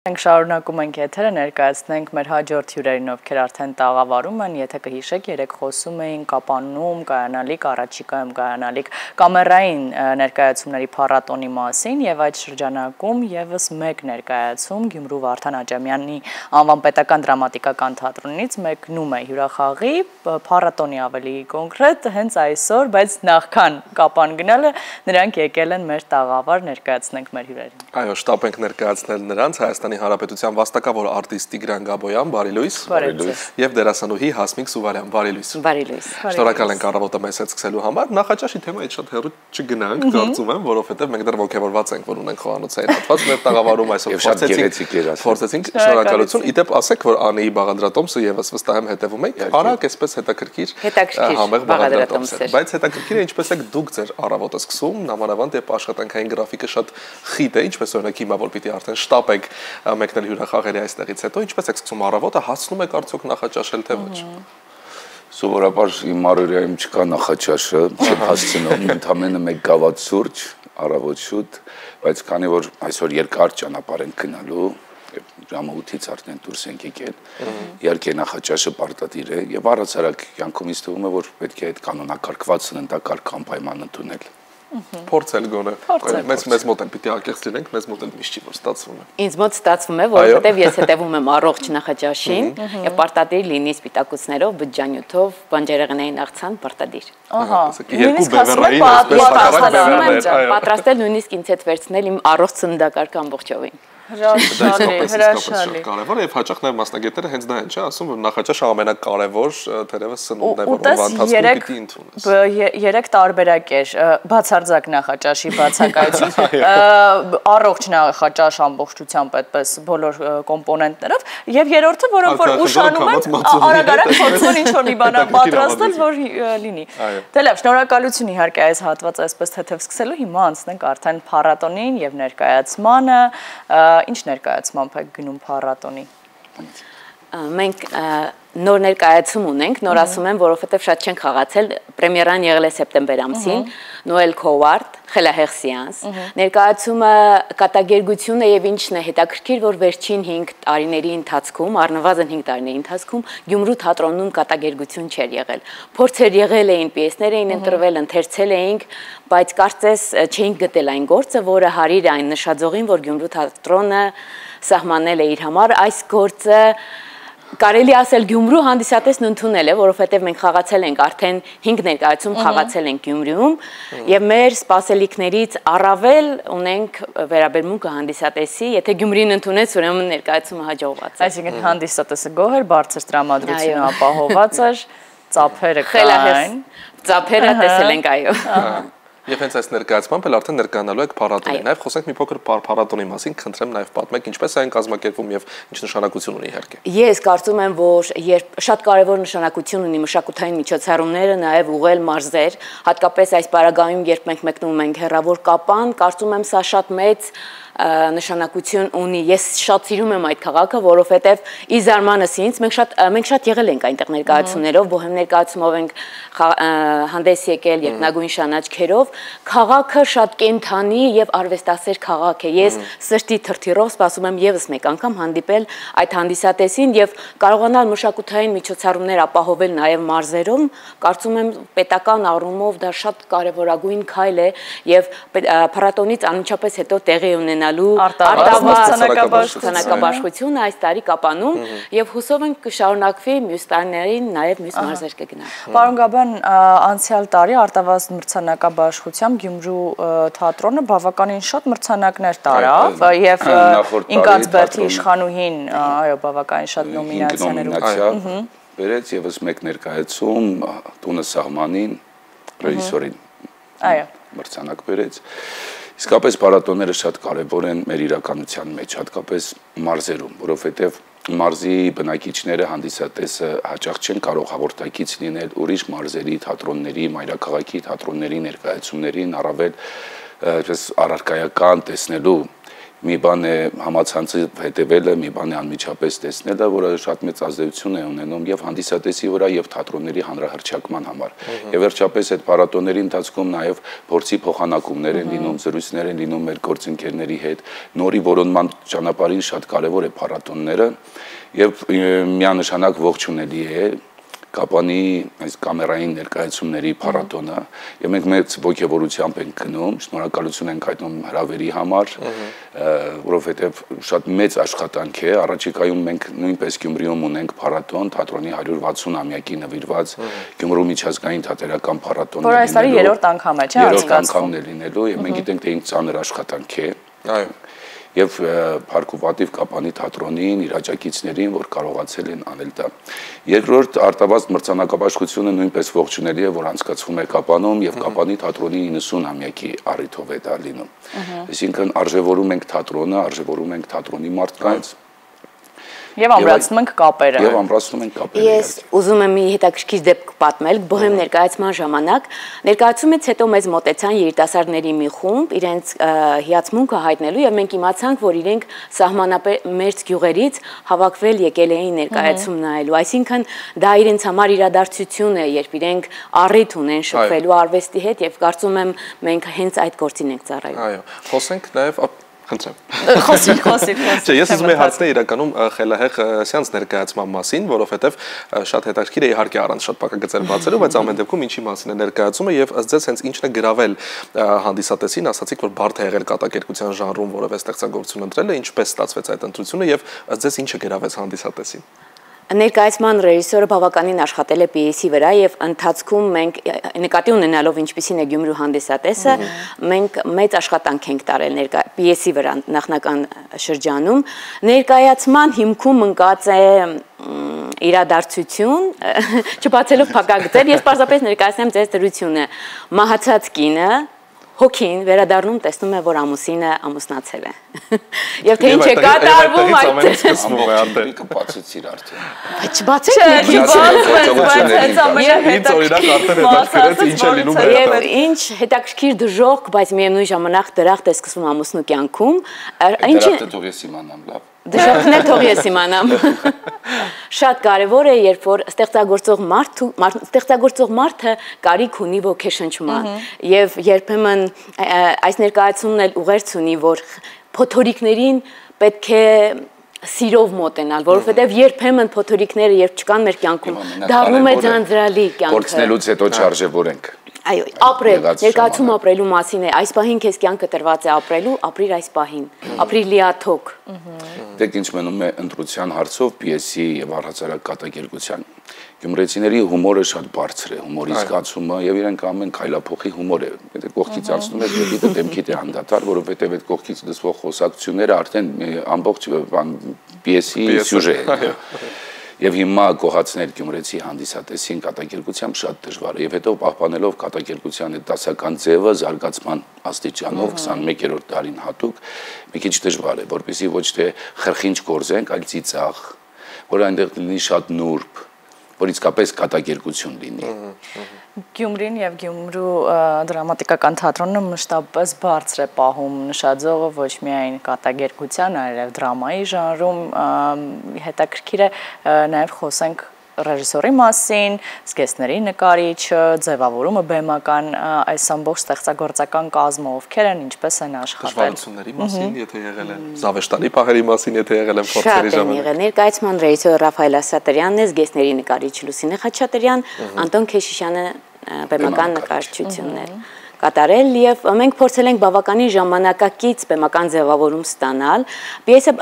Մենք շարունակում ենք եթերը, ներկայացնենք մեր հաջորդ հյուրերին, ովքեր արդեն տաղավարում են, եթե կհիշեք, երեք խոսում էին Կապանում կայանալիք, առաջիկայում կայանալիք կամերային ներկայացումների փառատոնի մասին եւ այդ շրջանակում եւս մեկ ներկայացում Գյումրու Վարդան Աջամյանի անվան պետական դրամատիկական թատրոնից մեկնում է հյուրախաղի փառատոնի ավելի կոնկրետ հենց այսօր, բայց նախքան Կապան գնալը նրանք եկել են մեր տաղավար ներկայացնենք մեր հյուրերին։ Այո, շտապ ենք ներկայացնել նրանց Հայաստանի Հանրապետության վաստակավոր արտիստ Տիգրան Գաբոյան, բարի լույս, եւ դերասանուհի Հասմիկ Սուվարյան, բարի լույս։ Բարի լույս։ Շնորհակալ ենք առավոտը մեզ հետ սկսելու համար։ Նախաճաշի թեմայից շատ հեռու չգնանք, կարծում եմ, որովհետեւ մենք դեռ ոգևորված ենք, որ ունենք խոհանոցային հատված մեր տաղավարում այսօր փորձեցինք շնորհակալություն։ Իդեպ ասեք, որ Անեի Բաղադրատոմսը եւս վստահ եմ հետևում եք, արագ այսպես հետաքրքիր համեղ Բաղադրատոմս է։ Բայց հետաքրքիր է ինչպես եք դուք ձեր առավոտը սկսում, նամանավանդ երբ աշխատանքային գրաֆիկը շատ խիտ է, ինչպես օրինակ հիմա որ պիտի արդեն շտապ եք մեկնել հյուրախաղերի այստեղից հետո, ինչպես եք սկսում առավոտը, հասնում եք արդյոք նախաճաշել թե ոչ։ Սովորաբար իմ առօրյայում չկա նախաճաշը, չեմ հասցնում, ընդամենը մեկ գավաթ սուրճ, առավոտ շուտ, բայց քանի որ այսօր երկար ճանապարհ ենք գնալու, ժամը 8-ից արդեն դուրս ենք եկել, իհարկե նախաճաշը պարտադիր է եւ առհասարակ կյանքում ինձ թվում է, որ պետք է այդ կանոնակարգված սննդակարգ անպայման ընդունել։ Փորձել գոնե։ Մեզ մոտ էլ պիտի ակեղծ լինենք, մեզ մոտ էլ միշտ չի որ ստացվում է։ Ինձ մոտ ստացվում է, որովհետև ես հետևում եմ առողջ նախաճաշին եւ պարտադիր լինի սպիտակուցներով, բջջանյութով, բանջարեղենային աղցան պարտադիր։ Ահա։ Երկու բևեռային պատրաստել նույնիսկ ինձ հետ վերցնել իմ առողջ սննդակարգը ամբողջովին։ Հրաշալի։ Կարևոր է եւ հաճախ նաեւ մասնագետները հենց դա են, չէ, ասում որ նախաճաշը ամենակարևոր թերևս սնունդն է, որը ընթացքում պիտի ընդունես։ Երեք տարբերակ էր, բացարձակ նախաճաշի բացակայություն, առողջ նախաճաշ ամբողջությամբ այդպես բոլոր կոմպոնենտներով եւ երրորդը, որոնք որ ուշանում են, արագ փորձում ինչ որ մի բան պատրաստել, որ լինի։ Դե լավ, շնորհակալություն իհարկե այս հատվածը այսպես թեթև սկսելու, հիմա անցնենք արդեն փառատոնին եւ ներկայացմանը։ Ինչ ներկայացմամբ եք գնում փառատոնի։ Մենք նոր ներկայացում ունենք, նոր ասում եմ, որովհետև շատ չենք խաղացել, պրեմիերան եղել է սեպտեմբեր ամսին, Նոել Քովարդ, խելահեղ սեանս։ Ներկայացումը կատակերգություն է եւ ինչն է հետաքրքիր, որ վերջին 5 տարիների ընթացքում, առնվազն 5 տարիների ընթացքում Գյումրու թատրոնում կատակերգություն չէր եղել։ Փորձեր եղել էին, պիեսներ էին ընտրվել, ընթերցել էինք, բայց կարծես չէինք գտել այն գործը, որը հարիր է այն նշաձողին, որ Գյումրու թատրոնը սահմանել է իր համար, այս գործը կարելի ասել Գյումրու հանդիսատեսն ընդունել է, որովհետև մենք խաղացել ենք արդեն 5 ներկայացում խաղացել ենք Գյումրիում եւ մեր սպասելիքներից առավել ունենք վերաբերմունքը հանդիսատեսի, եթե Գյումրին ընդունեց, ուրեմն ներկայացումը հաջողված է։ Այսինքն հանդիսատեսը գոհ էր, բարձր տրամադրությունը ապահոված էր, ծափերը կային, ծափերը տեսել ենք, այո։ Եվ հենց այս ներկայացմամբ էլ արդեն ներկայանալու եք փառատոնին։ Նաև խոսենք մի փոքր փառատոնի մասին, խնդրեմ նաև պատմեք ինչպես է այն կազմակերպվում եւ ինչ նշանակություն ունի իհարկե։ Ես կարծում եմ, որ երբ շատ կարևոր նշանակություն ունի մշակութային միջոցառումները, նաև ուղղել մարզեր, հատկապես այս պարագայում, երբ մենք մեկնում ենք հեռավոր Կապան, կարծում եմ սա շատ մեծ նշանակություն ունի։ Ես շատ սիրում եմ այդ քաղաքը, որովհետև ի զարմանս ինձ մենք շատ եղել ենք այնտեղ ներկայացումներով, բոհեմ ներկայացումով ենք հանդես եկել երկնագույն շանաչքերով, քաղաքը շատ կենդանի եւ արվեստասեր քաղաք է։ Ես սրտի թրթիռով սպասում եմ եւս մեկ անգամ հանդիպել այդ հանդիսատեսին եւ կարողանալ մշակութային միջոցառումներ ապահովել նաեւ մարզերում, կարծում եմ պետական առումով դա շատ կարեւորագույն քայլ է եւ փառատոնից անմիջապես հետո տեղի ունենալու արտավարձությունն այս տարի Կապանում եւ հուսով ենք կշարունակվի մյուս տարիներին նաեւ մյուս մարզեր կգնա։ Պարոն Գաբոյան, անցյալ տարի արտավարձ մրցանակաբաշխությամբ Գյումրու թատրոնը բավականին շատ մրցանակներ տարավ եւ Ինկացբերդի իշխանուհին, այո, բավականին շատ նոմինացիաներ բերեց եւս մեկ ներկայացում տունը սահմանին ռեժիսորին։ Այո, մրցանակ բերեց։ Իսկապես փառատոնները շատ կարևոր են մեր իրականության մեջ, հատկապես մարզերում, որովհետև մարզի բնակիչները հանդիսատեսը հաճախ չեն կարող հաղորդակից լինել ուրիշ մարզերի, թատրոնների, մայրաքաղաքի թատրոնների ներկայացումներին, առավել այսպես առարկայական տեսնելու մի բան է համացանցի հետևելը, մի բան է անմիջապես տեսնելը, որը շատ մեծ ազդեցություն է ունենում եւ հանդիսատեսի վրա եւ թատրոնների հանրահրճակման համար։ Եվ վերջապես այդ փառատոների ընթացքում նաեւ փորձի փոխանակումներ են լինում, զրույցներ են լինում մեր գործընկերների հետ, նորի որոնման ճանապարհին շատ կարեւոր է փառատոնները եւ միանշանակ ողջունելի է Կապանի այս կամերային ներկայացումների փառատոնը եւ մենք մեծ ողջավորությամբ ենք գնում, շնորհակալություն ենք հայտնում հրավերի համար, որովհետեւ շատ մեծ աշխատանք է, առաջիկայում մենք նույնպես Գյումրիում ունենք փառատոն, թատրոնի 160-ամյակի նվիրված Գյումրու միջազգային թատերական փառատոնն է։ Որ այս տարի 3-րդ անգամ է, չէ՞, անցկացվում։ 3-րդ անգամն է լինելու եւ մենք գիտենք թե ինչ ծանր աշխատանք է։ Այո։ Եվ Փառք ու պատիվ Կապանի թատրոնին, իր աջակիցներին, որ կարողացել են անել դա։ Երկրորդ արտավազդ մրցանակաբաշխությունը նույնպես ողջունելի է, որ անցկացվում է Կապանում եւ Կապանի թատրոնի 90-ամյակի առիթով է դա լինում։ Այսինքն արժևորում ենք թատրոնը, արժևորում ենք թատրոնի մարդկանց Եվ ամրացնում ենք կապերը։ Եվ ամրացնում ենք կապերը։ Ես ուզում եմ մի հետաքրքիր դեպք պատմել, բոհեմ ներկայացման ժամանակ, ներկայացումից հետո մեզ մոտեցան երիտասարդների մի խումբ, իրենց հիացմունքը հայտնելու եւ մենք իմացանք, որ իրենք սահմանամերձ գյուղերից հավաքվել եկել էին ներկայացում նայելու, այսինքն դա իրենց համար իրադարձություն է, երբ իրենք առիթ ունեն շփվելու արվեստի հետ եւ կարծում եմ մենք հենց այդ գործին ենք ծառայում։ Այո, խոսենք նաեւ Խնդրեմ։ Խոսի։ Չէ, ես ուզում եմ հարցնել իրականում խելահեղ սեանս ներկայացման մասին, որովհետև շատ հետաքրքիր է իհարկե առանց շատ պակագծեր բացելու, բայց ամեն դեպքում ինչի մասին է ներկայացումը եւ ըստ ձեզ հենց ինչն է գրավել հանդիսատեսին, ասացիք որ բարդ է եղել կատակերգության ժանրում որևէ ստեղծագործություն ընտրելը, ինչպես ստացվեց այդ ընտրությունը եւ ըստ ձեզ ինչը գրավեց հանդիսատեսին։ Ներկայացման ռեժիսորը բավականին աշխատել է պիեսի վրա եւ ընթացքում մենք նկատի ունենալով ինչպիսին է Գյումրու հանդիսատեսը, մենք մեծ աշխատանք ենք տարել պիեսի վրա նախնական շրջանում։ Ներկայացման հիմքում ընկած է իրադարձություն, չբացելով փակագծեր, ես պարզապես ներկայացնեմ ձեզ դրությունը։ Մահացած կինը հոգին վերադառնում տեսնում է, որ ամուսինը ամուսնացել է։ Եվ թե ինչ է կատարվում այդ ամբողջը կբացեցիր արդեն։ Բայց Եվ ինչ հետաքրքիր դժոխք, բայց միևնույն ժամանակ դրախտ է սկսվում ամուսնու կյանքում։ Դրախտը թող ես իմանամ լավ։ Դժոխքն է թող ես իմանամ։ Շատ կարևոր է, երբ որ ստեղծագործող մարդը կարիք ունի ոգեշնչման եւ երբեմն այս ներկայացումն էլ ուղերձ ունի, որ փոթորիկներին պետք է սիրով մոտենալ, որովհետև երբեմն փոթորիկները երբ չկան մեր կյանքում, դառնում է ձանձրալի կյանքը։ Գործնելուց հետո չարժևորենք։ Այո, ապրել, ներկայացում ապրելու մասին է, այս պահին քեզ կյանքը տրված է ապրելու, ապրիր այս պահին, ապրիր լիաթոք։ Դեք ինչ մնում է ընտրության հարցով պիեսի եւ առհասարակ կատակերգության։ Գյումրեցիների հումորը շատ բարձր է, հումորի զգացումը եւ իրենք ամեն քայլափոխի հումոր է։ Եթե կողքից անցնում ես դեպի դեմքիդ է անդադար, որովհետեւ այդ կողքից լսվող խոսակցությունները արդեն ամբողջ պիեսի սյուժե է։ Եվ հիմա գոհացնել գյումրեցի հանդիսատեսին կատակերգությամբ շատ դժվար է եւ հետո պահպանելով կատակերգության այդ դասական ձևը զարգացման աստիճանով 21-րդ դարին հատուկ մի քիչ դժվար է, որպեսզի ոչ թե խրխինչ գործենք, այլ ծիծաղ, որ այնտեղ լինի շատ նուրբ, որ իսկապես կատակերգություն լինի։ Գյումրին եւ Գյումրու դրամատիկական թատրոնը մշտապես բարձր է պահում նշաձողը ոչ միայն կատակերգության, այլև դրամայի ժանրում, հետաքրքիր է նաեւ խոսենք ռեժիսորի մասին, զգեստների նկարիչը, ձևավորումը բեմական այս ամբողջ ստեղծագործական կազմը ովքեր են, ինչպես են աշխատել։ Դժվարությունների մասին, եթե եղել են, զավեշտանի պահերի մասին, եթե եղել են փորձերի ժամանակ։ Շատ են եղել։ Ներկայացման ռեժիսոր Ռաֆայել Ասատրյանն է, զգեստների նկարիչ Լուսինե Խաչատրյան, Անտոն Քեշիշյանը բեմական նկարչություններ կատարել եւ մենք փորձել ենք բավականին ժամանակակից բեմական ձևավորում ստանալ։ Պիեսը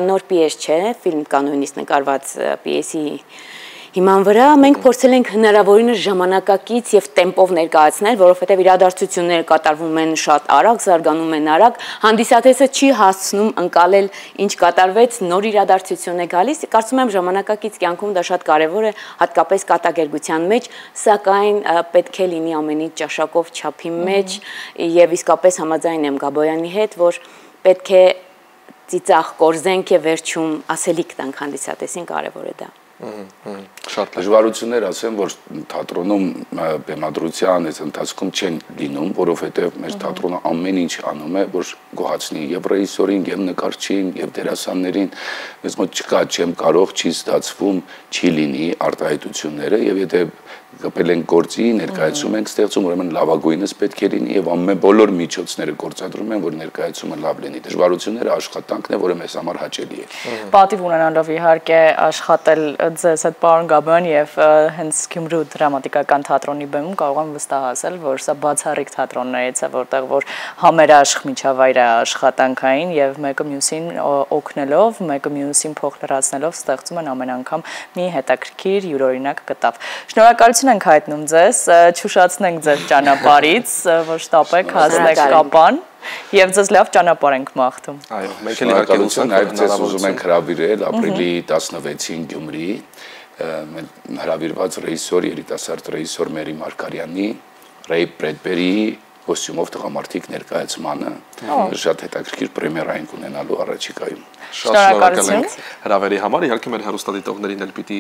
նոր պիես չէ, ֆիլմ կա նույնիսկ նկարված պիեսի հիման վրա մենք փորձել ենք հնարավորինս ժամանակակից եւ տեմպով ներկայացնել, որովհետեւ իրադարձությունները կատարվում են շատ արագ, զարգանում են արագ, հանդիսատեսը չի հասցնում ընկալել ինչ կատարվեց, նոր իրադարձություն է գալիս, կարծում եմ ժամանակակից կյանքում դա շատ կարեւոր է, հատկապես կատակերգության մեջ, սակայն պետք է լինի ամեն ինչ ճաշակով չափի մեջ եւ իսկապես համաձայն եմ Գաբոյանի հետ, որ պետք է ծիծաղ կորզենք եւ վերջում ասելիք տանք հանդիսատեսին, կարեւոր է դա։ Շատ դժվարություններ ասեմ, որ թատրոնում բեմադրության այս ընթացքում չեն լինում, որովհետև մեր թատրոնը ամեն ինչ անում է, որ գոհացնի եւ ռեժիսորին, եւ նկարչին, եւ դերասաններին, ես մոտ չկա, չեմ կարող, չի ստացվում, չի լինի արտահայտությունները եւ եթե կապել են գործի, ներկայացում ենք, ստեղծում, ուրեմն լավագույնս պետք է լինի եւ ամեն բոլոր միջոցները գործադրում են, որ ներկայացումը լավ լինի։ Դժվարությունները աշխատանքն է, որը մեզ համար հաճելի է։ Պատիվ ունենալով իհարկե աշխատել ձեզ հետ պարոն Գաբոյան եւ հենց Գյումրու դրամատիկական թատրոնի բեմում կարող եմ վստահել, որ սա բացառիկ թատրոններից է, որտեղ որ համերաշխ միջավայր է աշխատանքային եւ մեկը մյուսին օգնելով, մեկը մյուսին փոխ լրացնելով ստեղծում են ամեն անգամ մի հետաքրքիր յուրօրինակ կտավ։ Շնորհակալություն ենք հայտնում ձեզ, չուշացնենք ձեր ճանապարհից, որ շտապեք հասնեք Կապան եւ ձեզ լավ ճանապարհ ենք մաղթում։ Այո, մենք էլ իհարկե նաև ձեզ ուզում ենք հրավիրել ապրիլի 16-ին Գյումրի հրավիրված ռեժիսոր, երիտասարդ ռեժիսոր Մերի Մարկարյանի, Ռեյ Բրեդբերի կոստյումով տղամարդիկ ներկայացմանը շատ հետաքրքիր պրեմիերային կունենալու առաջիկայում։ Շնորհակալություն հրավերի համար, իհարկե մեր հեռուստադիտողներին էլ պիտի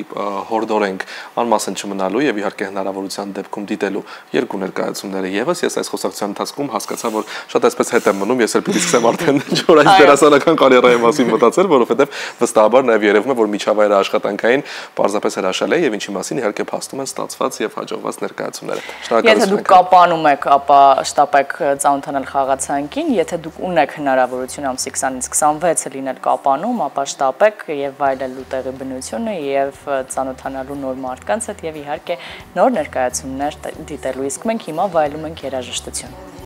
հորդորենք անմասն չմնալու եւ իհարկե հնարավորության դեպքում դիտելու երկու ներկայացումները եւս ես այս խոսակցության ընթացքում հասկացա, որ շատ այսպես հետ եմ մնում, ես էլ պիտի սկսեմ արդեն որ այս դերասանական կարիերայի մասին մտածել, որովհետեւ վստահաբար նաեւ երևում է, որ միջավայրը աշխատանքային պարզապես հրաշալի է եւ ինչի մասին իհարկե փաստում են ստացված եւ հաջողված ներկայացումները։ Եթե դուք Կապանում եք, ապա շտապեք ծանոթանալ խաղացանկին, եթե դուք ունեք հնարավորություն ամսի 20-ից 26-ը լինել Կապանում, ապա շտապեք եւ վայելելու տեղի բնությունը եւ ծանոթանալու նոր մարդկանց հետ եւ իհարկե նոր ներկայացումներ դիտելու, իսկ մենք հիմա վայելում ենք երաժշտություն։